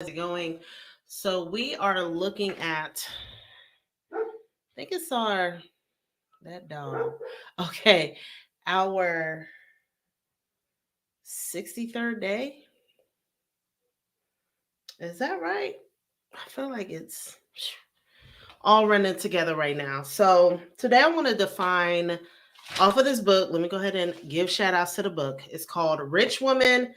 How's it going? So we are looking at, I think it's that dog. Okay, our 63rd day. Is that right? I feel like it's all running together right now. So today I want to define off of this book. Let me go ahead and give shout outs to the book. It's called Rich Woman,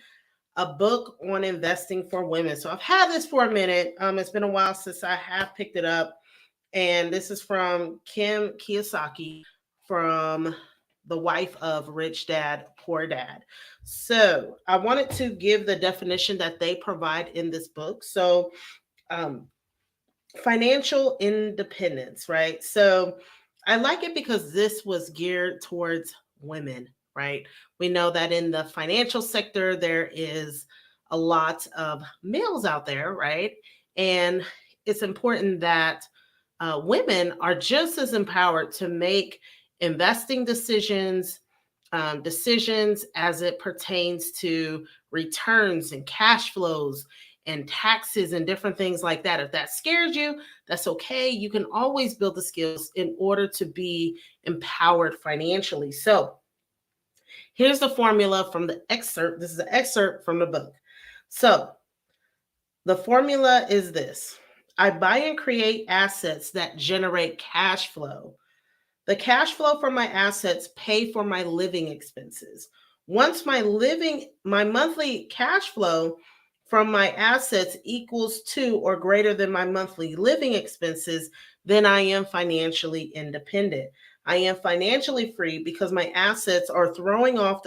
a book on investing for women. So I've had this for a minute. It's been a while since I have picked it up. And this is from Kim Kiyosaki, from the wife of Rich Dad, Poor Dad. So I wanted to give the definition that they provide in this book. So, um, financial independence, right? So I like it because this was geared towards women, right? We know that in the financial sector, there is a lot of males out there, right? And it's important that women are just as empowered to make investing decisions as it pertains to returns and cash flows and taxes and different things like that. If that scares you, that's okay. You can always build the skills in order to be empowered financially. So, here's the formula from the excerpt. This is an excerpt from the book. So, the formula is this: I buy and create assets that generate cash flow. The cash flow from my assets pay for my living expenses. Once my monthly cash flow from my assets equals to or greater than my monthly living expenses, then I am financially independent. I am financially free because my assets are throwing off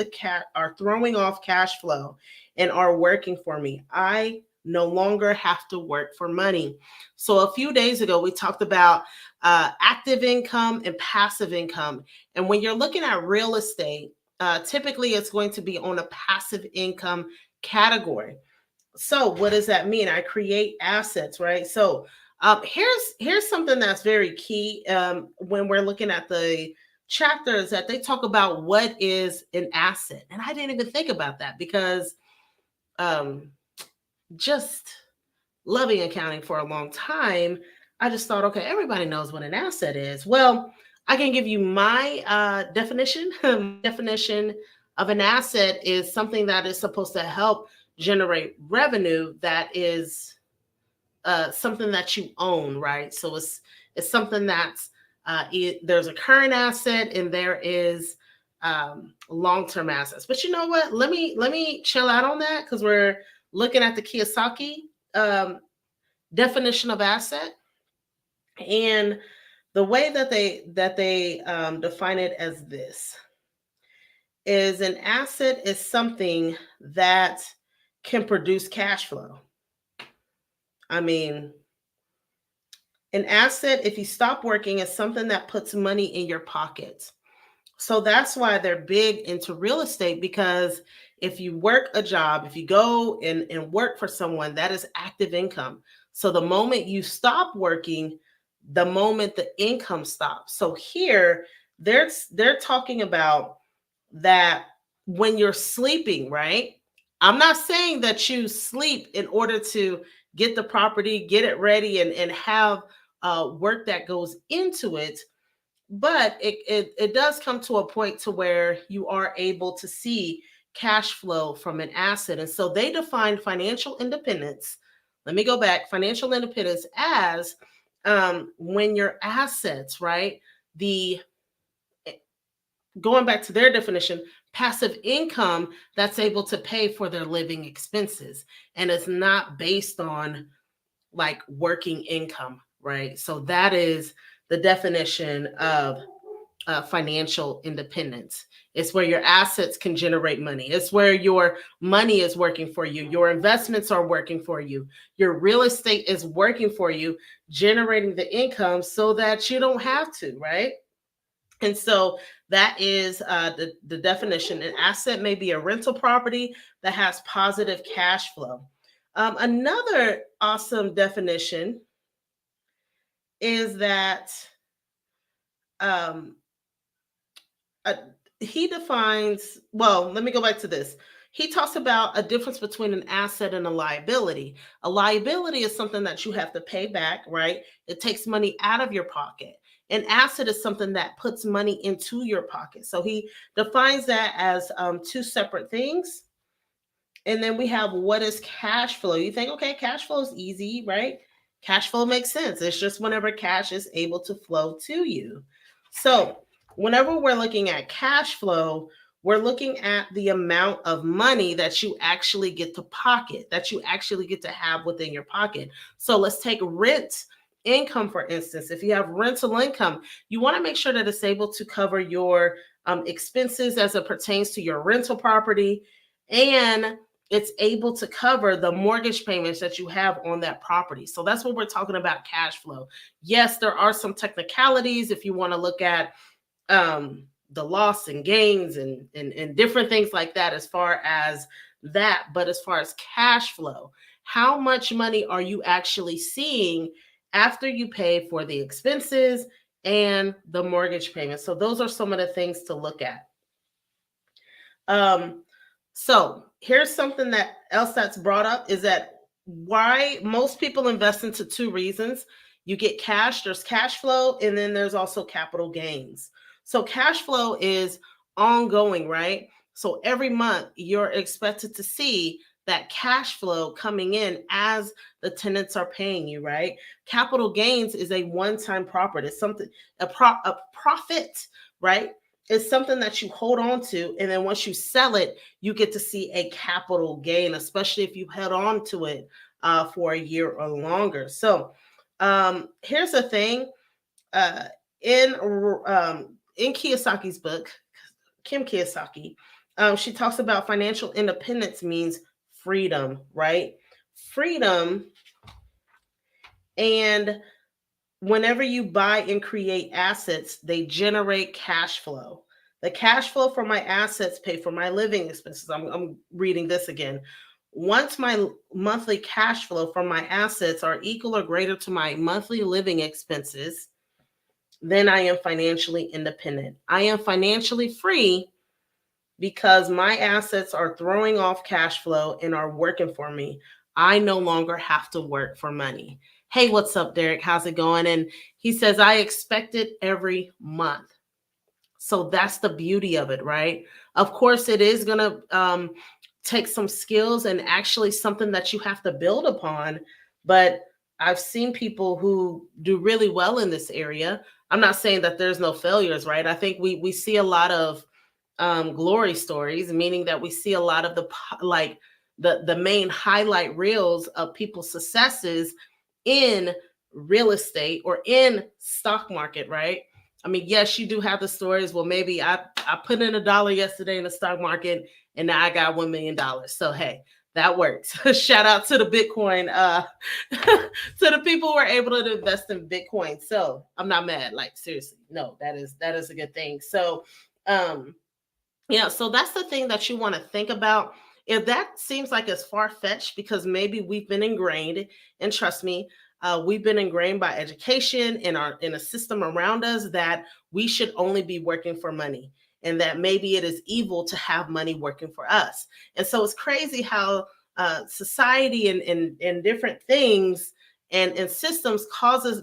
cash flow and are working for me. I no longer have to work for money. So a few days ago we talked about active income and passive income. And when you're looking at real estate, typically it's going to be on a passive income category. So what does that mean? I create assets, right? So here's something that's very key when we're looking at the chapters that they talk about what is an asset, and I didn't even think about that because um, just loving accounting for a long time, I just thought, okay, everybody knows what an asset is. Well, I can give you my definition. My definition of an asset is something that is supposed to help generate revenue that is something that you own, right? So it's something that's there's a current asset and there is long-term assets. But you know what? Let me chill out on that because we're looking at the Kiyosaki um, definition of asset, and the way that they define it as this is: an asset is something that can produce cash flow. I mean, an asset, if you stop working, is something that puts money in your pocket. So that's why they're big into real estate, because if you work a job, if you go and work for someone, that is active income. So the moment you stop working, the moment the income stops. So here they're talking about that when you're sleeping, right? I'm not saying that you sleep in order to get the property, get it ready, and have work that goes into it, but it does come to a point to where you are able to see cash flow from an asset. And so they define financial independence. Let me go back. Financial independence as when your assets, right? The Going back to their definition, passive income that's able to pay for their living expenses and it's not based on like working income, right? So that is the definition of financial independence. It's where your assets can generate money. It's where your money is working for you. Your investments are working for you. Your real estate is working for you, generating the income so that you don't have to, right? And so that is the definition. An asset may be a rental property that has positive cash flow. Another awesome definition is that um, uh, he defines, well, let me go back to this. he talks about a difference between an asset and a liability. A liability is something that you have to pay back, right? It takes money out of your pocket. An asset is something that puts money into your pocket. So he defines that as two separate things. And then we have what is cash flow. You think, okay, cash flow is easy, right? Cash flow makes sense. It's just whenever cash is able to flow to you. So, whenever we're looking at cash flow, we're looking at the amount of money that you actually get to pocket, that you actually get to have within your pocket. So, let's take rent income, for instance. If you have rental income, you want to make sure that it's able to cover your expenses as it pertains to your rental property, and it's able to cover the mortgage payments that you have on that property. So that's what we're talking about, cash flow. Yes, there are some technicalities if you want to look at the loss and gains and different things like that as far as that. But as far as cash flow, how much money are you actually seeing after you pay for the expenses and the mortgage payments? So those are some of the things to look at. So here's something that else that's brought up is that why most people invest into two reasons. You get cash, there's cash flow, and then there's also capital gains. So cash flow is ongoing, right? So every month you're expected to see that cash flow coming in as the tenants are paying you, right? Capital gains is a one-time profit. It's something a profit, right? It's something that you hold on to, and then once you sell it, you get to see a capital gain, especially if you held on to it for a year or longer. So here's the thing: uh, in Kiyosaki's book, Kim Kiyosaki, she talks about financial independence means freedom, right? Freedom, and whenever you buy and create assets, they generate cash flow. The cash flow from my assets pay for my living expenses. I'm reading this again. Once my monthly cash flow from my assets are equal or greater to my monthly living expenses, then I am financially independent. I am financially free because my assets are throwing off cash flow and are working for me. I no longer have to work for money. Hey, what's up, Derek? How's it going? And he says, I expect it every month. So that's the beauty of it, right? Of course, it is going to take some skills and actually something that you have to build upon. But I've seen people who do really well in this area. I'm not saying that there's no failures, right? I think we see a lot of glory stories, meaning that we see a lot of the main highlight reels of people's successes in real estate or in stock market, right? I mean, yes, you do have the stories. Well, maybe I put in $1 yesterday in the stock market and now I got $1 million. So hey, that works. Shout out to the Bitcoin, to the people who are able to invest in Bitcoin. So I'm not mad. Like seriously, no, that is a good thing. So yeah, so that's the thing that you want to think about. If that seems like it's far-fetched because maybe we've been ingrained, and trust me, we've been ingrained by education in a system around us that we should only be working for money, and that maybe it is evil to have money working for us. And so it's crazy how society and different things and systems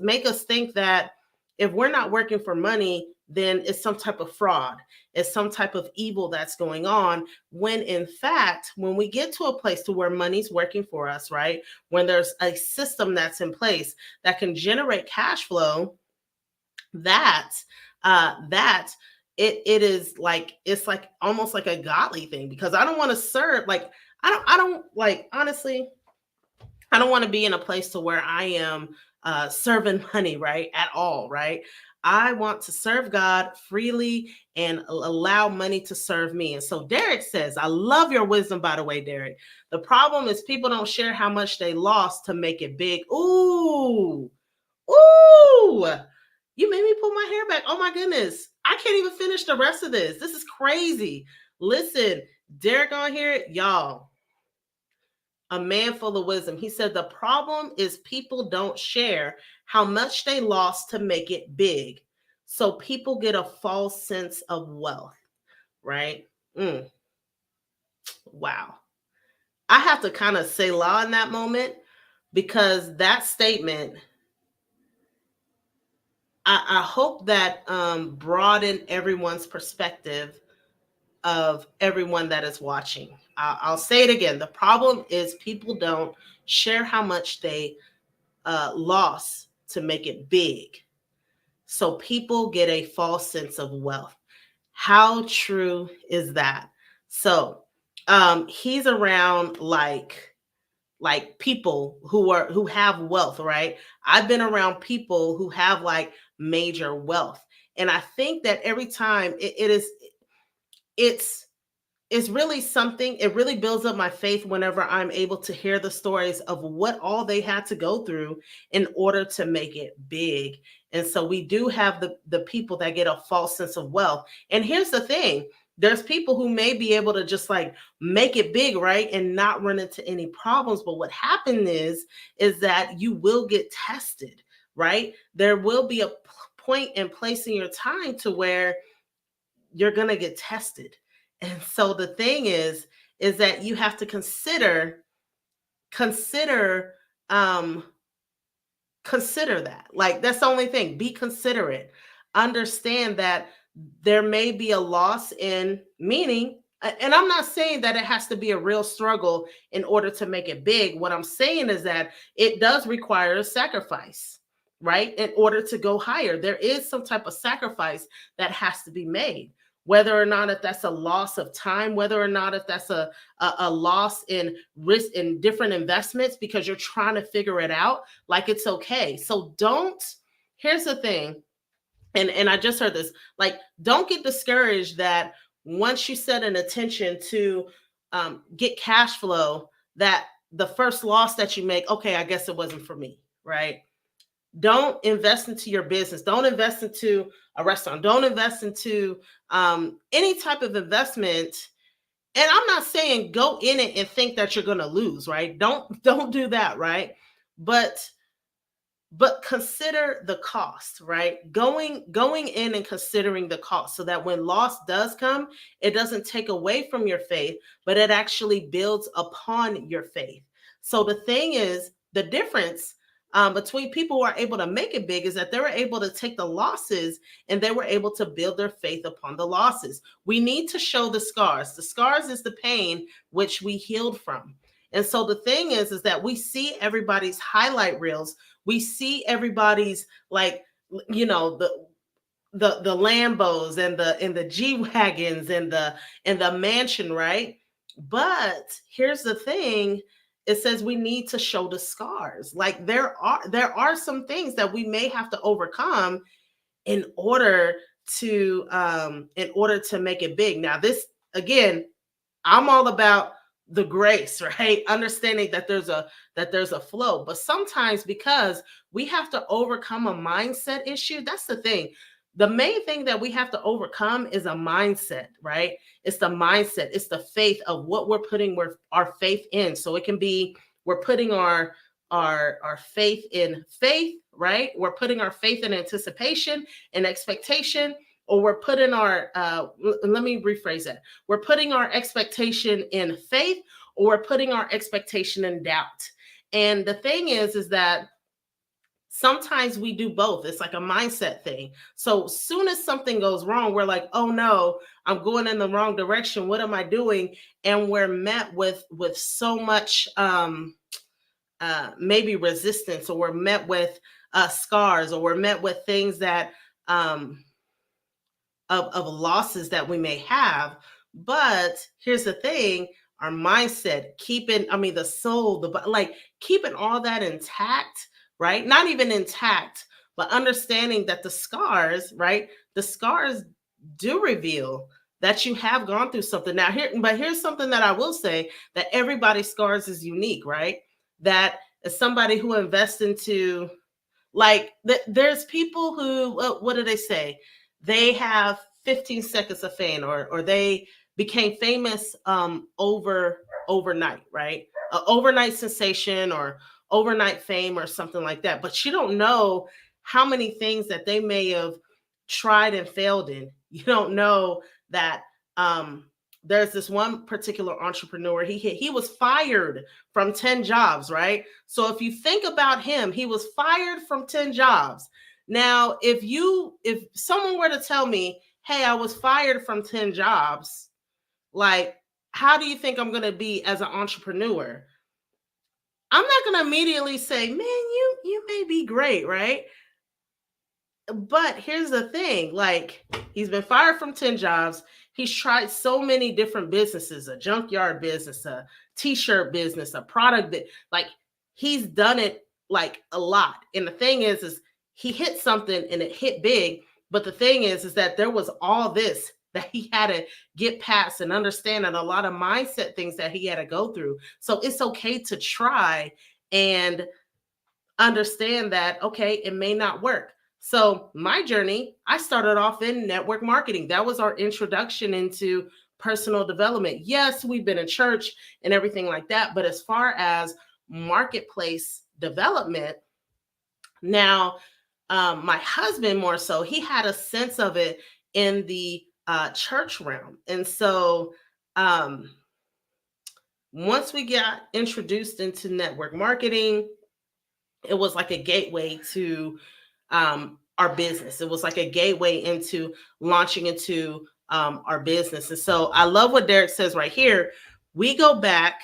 make us think that if we're not working for money, then it's some type of fraud. It's some type of evil that's going on, when in fact, when we get to a place to where money's working for us, right? When there's a system that's in place that can generate cash flow, that it is like, it's like almost like a godly thing, because I don't want to serve, like I don't like, honestly, I don't want to be in a place to where I am serving money, right? At all, right? I want to serve God freely and allow money to serve me. And so Derek says, I love your wisdom, by the way, Derek. The problem is people don't share how much they lost to make it big. Ooh, ooh. You made me pull my hair back. Oh my goodness. I can't even finish the rest of this. This is crazy. Listen, Derek on here, y'all, a man full of wisdom. He said the problem is people don't share how much they lost to make it big. So people get a false sense of wealth, right? Mm. Wow. I have to kind of say law in that moment, because that statement, I hope that broaden everyone's perspective of everyone that is watching. I'll say it again. The problem is people don't share how much they lost to make it big. So people get a false sense of wealth. How true is that? So he's around people who have wealth, right? I've been around people who have like major wealth. And I think that every time it's it's really something. It really builds up my faith whenever I'm able to hear the stories of what all they had to go through in order to make it big. And so we do have the people that get a false sense of wealth. And here's the thing, there's people who may be able to just like make it big, right, and not run into any problems. But what happened is that you will get tested, right? There will be a point and place in your time to where you're going to get tested. And so the thing is that you have to consider um consider that. Like, that's the only thing. Be considerate. Understand that there may be a loss in meaning, and I'm not saying that it has to be a real struggle in order to make it big. What I'm saying is that it does require a sacrifice, right? In order to go higher, there is some type of sacrifice that has to be made. Whether or not if that's a loss of time, whether or not if that's a loss in risk in different investments because you're trying to figure it out, like, it's okay. So don't, here's the thing, and I just heard this, like, don't get discouraged that once you set an intention to get cash flow, that the first loss that you make, okay, I guess it wasn't for me, right? Don't invest into your business. Don't invest into a restaurant. Don't invest into any type of investment. And I'm not saying go in it and think that you're going to lose, right? Don't do that, right? But consider the cost, right? Going in and considering the cost, so that when loss does come, it doesn't take away from your faith, but it actually builds upon your faith. So the thing is, the difference between people who are able to make it big is that they were able to take the losses and they were able to build their faith upon the losses. We need to show the scars. The scars is the pain which we healed from. And so the thing is that we see everybody's highlight reels. We see everybody's, like, the Lambos and the G wagons and the mansion, right? But here's the thing: it says we need to show the scars. Like, there are some things that we may have to overcome in order to make it big. Now, this, again, I'm all about the grace, right? Understanding that there's a flow. But sometimes, because we have to overcome a mindset issue, that's the thing. The main thing that we have to overcome is a mindset, right? It's the mindset, it's the faith of what we're putting our faith in. So it can be, we're putting our faith in faith, right? We're putting our faith in anticipation and expectation, or we're putting let me rephrase that. We're putting our expectation in faith, or we're putting our expectation in doubt. And the thing is that sometimes we do both. It's like a mindset thing. So soon as something goes wrong, we're like, oh no, I'm going in the wrong direction. What am I doing? And we're met with so much maybe resistance, or we're met with scars, or we're met with things that of losses that we may have. But here's the thing: our mindset, keeping, I mean, the soul, like, keeping all that intact, right? Not even intact, but understanding that the scars, right? The scars do reveal that you have gone through something. Now, here's something that I will say: that everybody's scars is unique, right? That as somebody who invests into, like, there's people who, what do they say? They have 15 seconds of fame, or they became famous overnight, right? Overnight sensation, or overnight fame, or something like that. But you don't know how many things that they may have tried and failed in. You don't know that there's this one particular entrepreneur. He was fired from 10 jobs, right? So if you think about him, he was fired from 10 jobs. Now, if someone were to tell me, "Hey, I was fired from 10 jobs," like, how do you think I'm going to be as an entrepreneur? I'm not going to immediately say, "Man, you may be great," right? But here's the thing, like, he's been fired from 10 jobs. He's tried so many different businesses, a junkyard business, a t-shirt business, a product that, like, he's done it like a lot. And the thing is he hit something and it hit big. But the thing is that there was all this that he had to get past and understand, and a lot of mindset things that he had to go through. So it's okay to try and understand that, okay, it may not work. So my journey, I started off in network marketing. That was our introduction into personal development. Yes, we've been in church and everything like that, but as far as marketplace development, now my husband, more so, he had a sense of it in the church realm. And so once we got introduced into network marketing, it was like a gateway to our business. It was like a gateway into launching into our business. And so I love what Derek says right here. We go back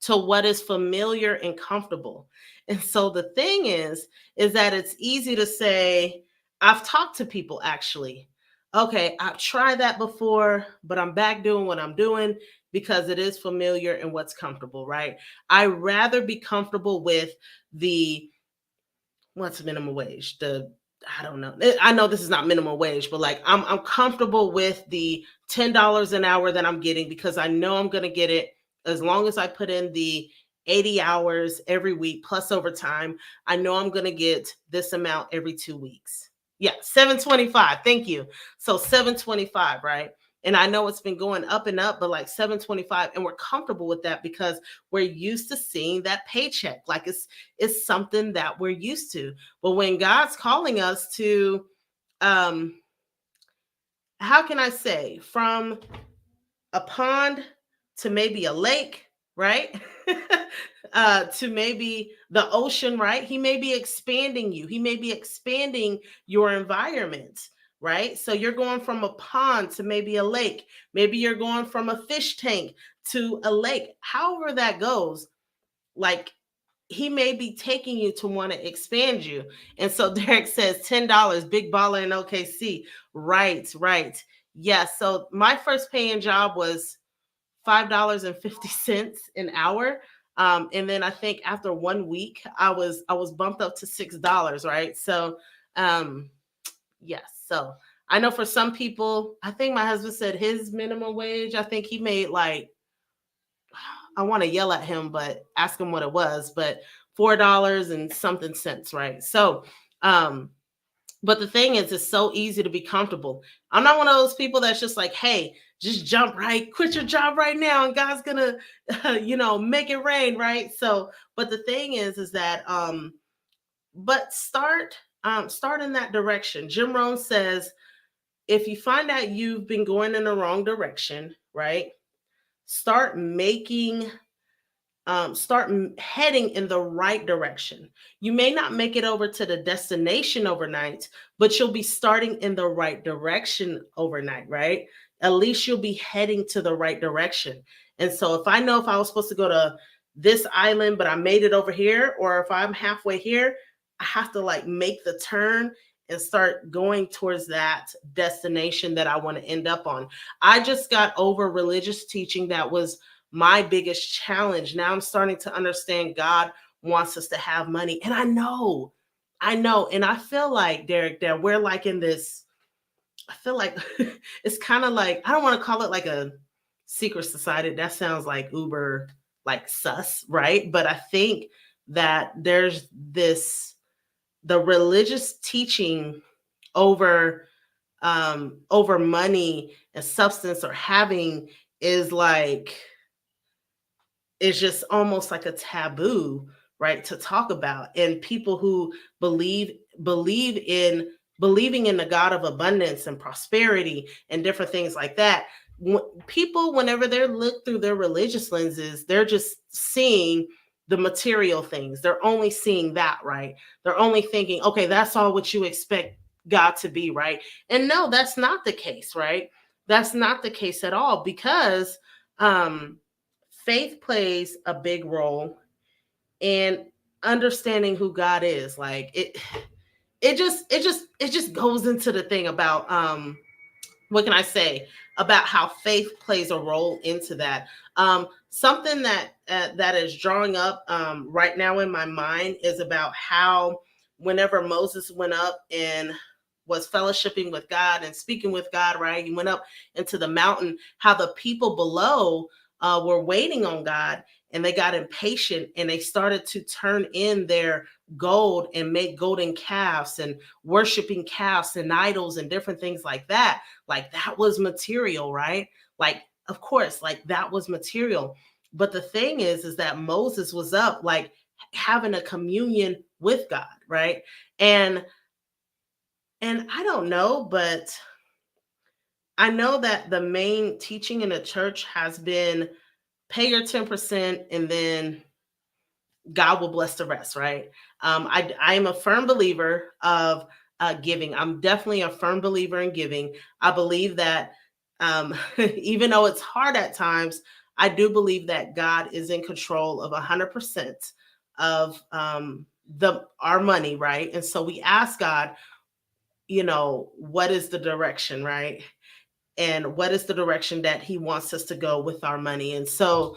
to what is familiar and comfortable. And so the thing is that it's easy to say, I've talked to people actually. Okay, I've tried that before, but I'm back doing what I'm doing because it is familiar and what's comfortable, right? I rather be comfortable with the what's minimum wage? The I don't know. I know this is not minimum wage, but like I'm comfortable with the $10 an hour that I'm getting because I know I'm going to get it as long as I put in the 80 hours every week plus overtime. I know I'm going to get this amount every 2 weeks. Yeah, 725. Thank you. So 725, right? And I know it's been going up and up, but like 725, and we're comfortable with that because we're used to seeing that paycheck. Like it's something that we're used to. But when God's calling us to how can I say, from a pond to maybe a lake, right? To maybe the ocean, right? He may be expanding you. He may be expanding your environment, right? So you're going from a pond to maybe a lake. Maybe you're going from a fish tank to a lake. However that goes, like, he may be taking you to want to expand you. And so Derek says $10, big baller in OKC. Right, right. Yeah. So my first paying job was $5.50 an hour. And then I think after 1 week, I was bumped up to $6, right? So yes. So I know for some people, I think my husband said his minimum wage, I think he made like, I want to yell at him, but ask him what it was, but $4 and something cents, right? So but the thing is, it's so easy to be comfortable. I'm not one of those people that's just like, hey, just jump right, quit your job right now, and God's gonna, make it rain, right? So, but the thing is that, but start in that direction. Jim Rohn says, if you find out you've been going in the wrong direction, right? Start making heading in the right direction. You may not make it over to the destination overnight, but you'll be starting in the right direction overnight, right? At least you'll be heading to the right direction. And so if I know if I was supposed to go to this island, but I made it over here, or if I'm halfway here, I have to like make the turn and start going towards that destination that I want to end up on. I just got over religious teaching that was my biggest challenge. Now I'm starting to understand God wants us to have money. And I know. And I feel like, Derek, that we're like in this, I feel like it's kind of like, I don't want to call it like a secret society. That sounds like uber, like sus, right? But I think that there's the religious teaching over over money and substance or having is like, it's just almost like a taboo, right, to talk about. And people who believe in believing in the God of abundance and prosperity and different things like that, people, whenever they look through their religious lenses, they're just seeing the material things. They're only seeing that, right? They're only thinking, okay, that's all what you expect God to be, right? And no, that's not the case, right? That's not the case at all, because um, faith plays a big role in understanding who God is. Like it just goes into the thing about what can I say about how faith plays a role into that. Something that is drawing up right now in my mind is about how whenever Moses went up and was fellowshipping with God and speaking with God, right? He went up into the mountain, how the people below were waiting on God, and they got impatient and they started to turn in their gold and make golden calves and worshiping calves and idols and different things like that. Like that was material, right? Like, of course, like that was material. But the thing is that Moses was up, like having a communion with God, right? And I don't know, but I know that the main teaching in the church has been pay your 10% and then God will bless the rest, right? I am a firm believer of giving. I'm definitely a firm believer in giving. I believe that even though it's hard at times, I do believe that God is in control of 100% of the our money, right? And so we ask God, what is the direction, right? And what is the direction that he wants us to go with our money. And so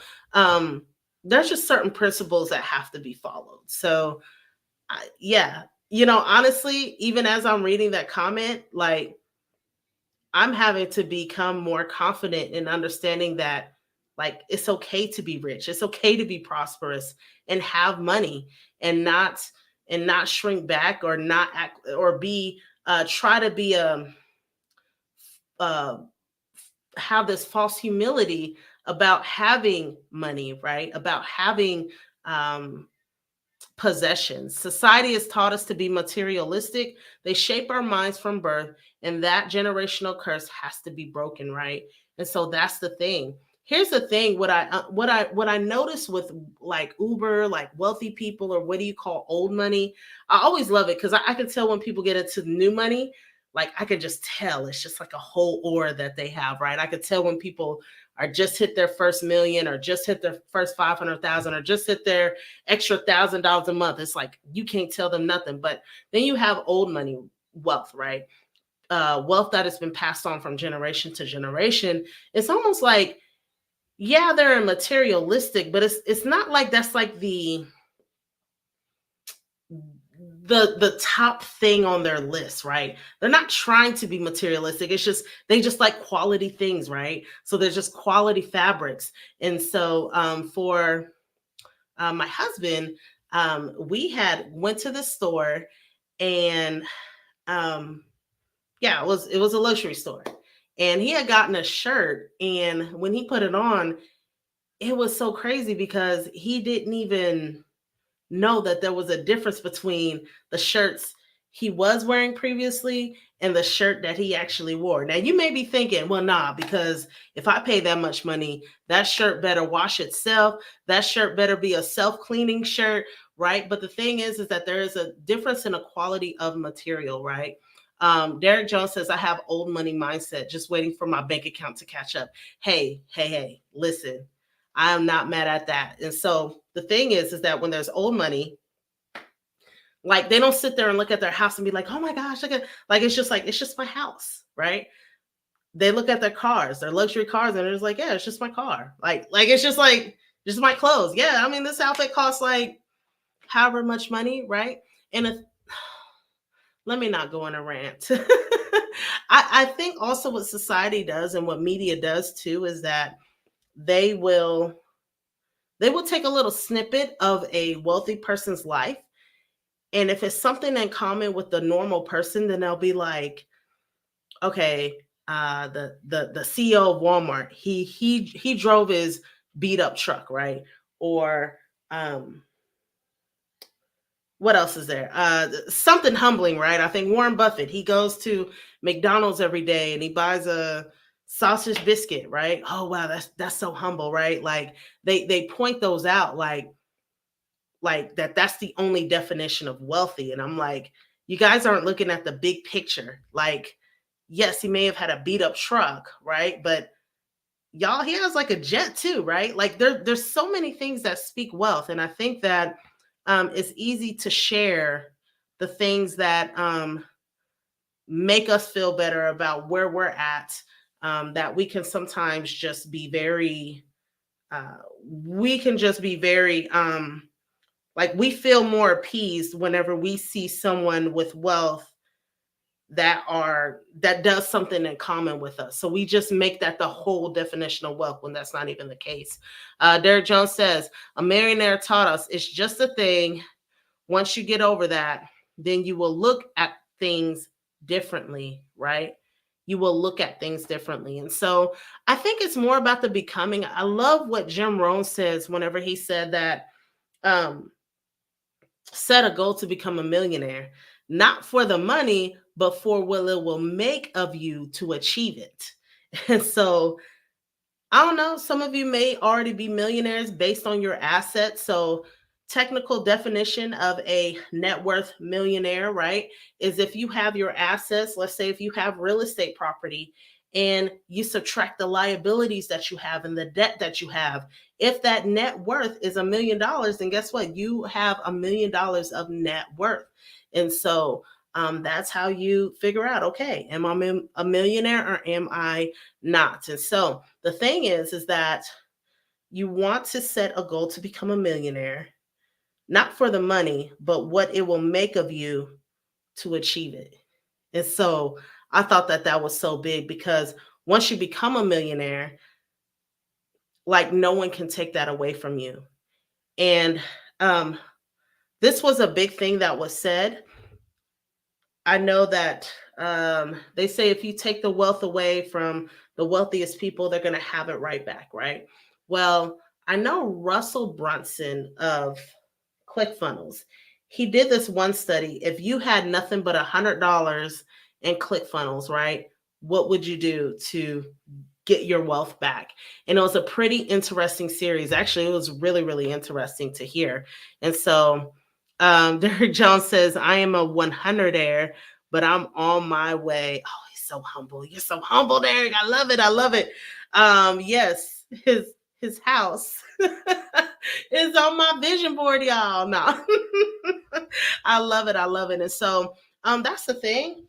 there's just certain principles that have to be followed. So yeah, honestly, even as I'm reading that comment, like I'm having to become more confident in understanding that like it's okay to be rich, it's okay to be prosperous and have money, and not shrink back or not act or be try to be uh have this false humility about having money, right? About having um, possessions. Society has taught us to be materialistic. They shape our minds from birth, and that generational curse has to be broken, right? And so that's the thing. Here's the thing: what I notice with like Uber, like wealthy people, or what do you call old money? I always love it because I can tell when people get into new money. Like I can just tell it's just like a whole aura that they have, right? I could tell when people are just hit their first million, or just hit their first 500,000, or just hit their extra $1,000 a month. It's like you can't tell them nothing. But then you have old money wealth, right? Wealth that has been passed on from generation to generation. It's almost like, yeah, they're materialistic, but it's not like that's like the top thing on their list, right? They're not trying to be materialistic. It's just they just like quality things, right? So there's just quality fabrics. And so for my husband, we had went to the store, and yeah, it was a luxury store, and he had gotten a shirt, and when he put it on, it was so crazy because he didn't even know that there was a difference between the shirts he was wearing previously and the shirt that he actually wore. Now you may be thinking, well, nah, because if I pay that much money, that shirt better wash itself. That shirt better be a self-cleaning shirt, right? But the thing is that there is a difference in a quality of material, right? Derek Jones says, I have old money mindset, just waiting for my bank account to catch up. Hey, listen, I am not mad at that. And so the thing is that when there's old money, like they don't sit there and look at their house and be like, oh my gosh, look at, like it's just my house, right? They look at their cars, their luxury cars, and they're just like, yeah, it's just my car. Like it's just like just my clothes. Yeah, I mean, this outfit costs like however much money, right? And if, let me not go on a rant. I think also what society does and what media does too is that they will take a little snippet of a wealthy person's life, and if it's something in common with the normal person, then they'll be like, okay, the CEO of Walmart, he drove his beat up truck, right? Or what else is there? Something humbling, right? I think Warren Buffett, he goes to McDonald's every day and he buys sausage biscuit, right? Oh wow, that's so humble, right? Like they point those out like that's the only definition of wealthy. And I'm like, you guys aren't looking at the big picture. Like, yes, he may have had a beat up truck, right? But y'all, he has like a jet too, right? Like there's so many things that speak wealth. And I think that it's easy to share the things that make us feel better about where we're at, that we can sometimes just be very we can just be very like we feel more appeased whenever we see someone with wealth that does something in common with us. So we just make that the whole definition of wealth when that's not even the case. Derek Jones says, a millionaire taught us it's just a thing. Once you get over that, then you will look at things differently, right? You will look at things differently. And so I think it's more about the becoming. I love what Jim Rohn says whenever he said that um, set a goal to become a millionaire, not for the money, but for what it will make of you to achieve it. And so I don't know, some of you may already be millionaires based on your assets. So technical definition of a net worth millionaire, right, is if you have your assets, let's say if you have real estate property and you subtract the liabilities that you have and the debt that you have, if that net worth is $1 million, then guess what? You have $1 million of net worth. And so that's how you figure out, okay, am I a millionaire or am I not? And so the thing is that you want to set a goal to become a millionaire, not for the money, but what it will make of you to achieve it. And so I thought that that was so big because once you become a millionaire, like no one can take that away from you. And um, this was a big thing that was said. I know that they say if you take the wealth away from the wealthiest people, they're going to have it right back, right? Well, I know Russell Brunson of ClickFunnels. He did this one study. If you had nothing but $100 in ClickFunnels, right? What would you do to get your wealth back? And it was a pretty interesting series. Actually, it was really, really interesting to hear. And so Derek Jones says, I am a 100-aire, but I'm on my way. Oh, he's so humble. You're so humble, Derek. I love it. I love it. Yes, his house is on my vision board, y'all. No. I love it. I love it. And so that's the thing.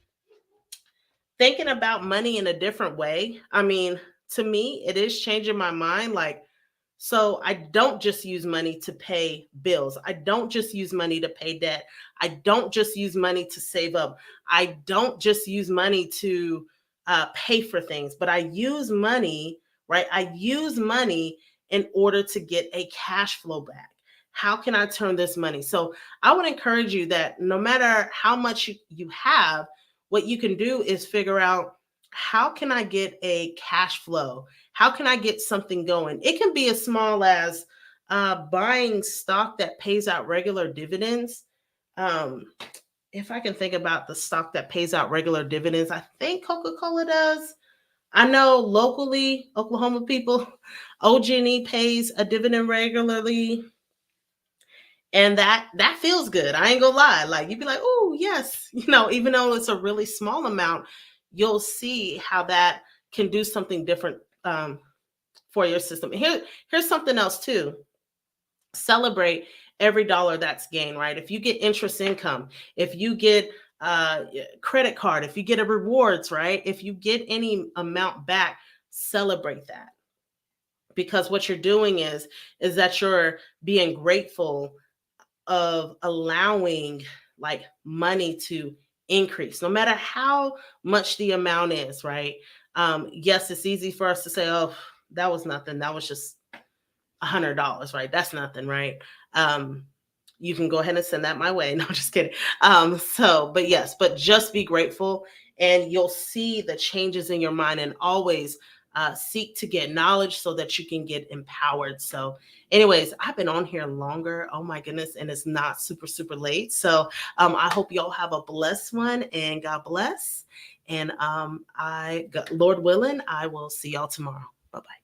Thinking about money in a different way. I mean, to me, it is changing my mind. Like, so I don't just use money to pay bills. I don't just use money to pay debt. I don't just use money to save up. I don't just use money to pay for things, but I use money, right? I use money in order to get a cash flow back. How can I turn this money? So I would encourage you that no matter how much you have, what you can do is figure out, how can I get a cash flow? How can I get something going? It can be as small as buying stock that pays out regular dividends. Um, if I can think about the stock that pays out regular dividends, I think Coca-Cola does. I know locally, Oklahoma people, OG&E pays a dividend regularly, and that feels good. I ain't gonna lie. Like you'd be like, oh yes, even though it's a really small amount, you'll see how that can do something different for your system. Here's something else too. Celebrate every dollar that's gained, right? If you get interest income, if you get credit card, if you get a rewards, right? If you get any amount back, celebrate that, because what you're doing is that you're being grateful of allowing like money to increase, no matter how much the amount is, right? Yes, it's easy for us to say, oh, that was nothing. That was just $100, right? That's nothing, right? You can go ahead and send that my way. No, just kidding. But yes, but just be grateful and you'll see the changes in your mind. And always seek to get knowledge so that you can get empowered. So anyways, I've been on here longer. Oh my goodness. And it's not super, super late. So I hope y'all have a blessed one, and God bless. And Lord willing, I will see y'all tomorrow. Bye-bye.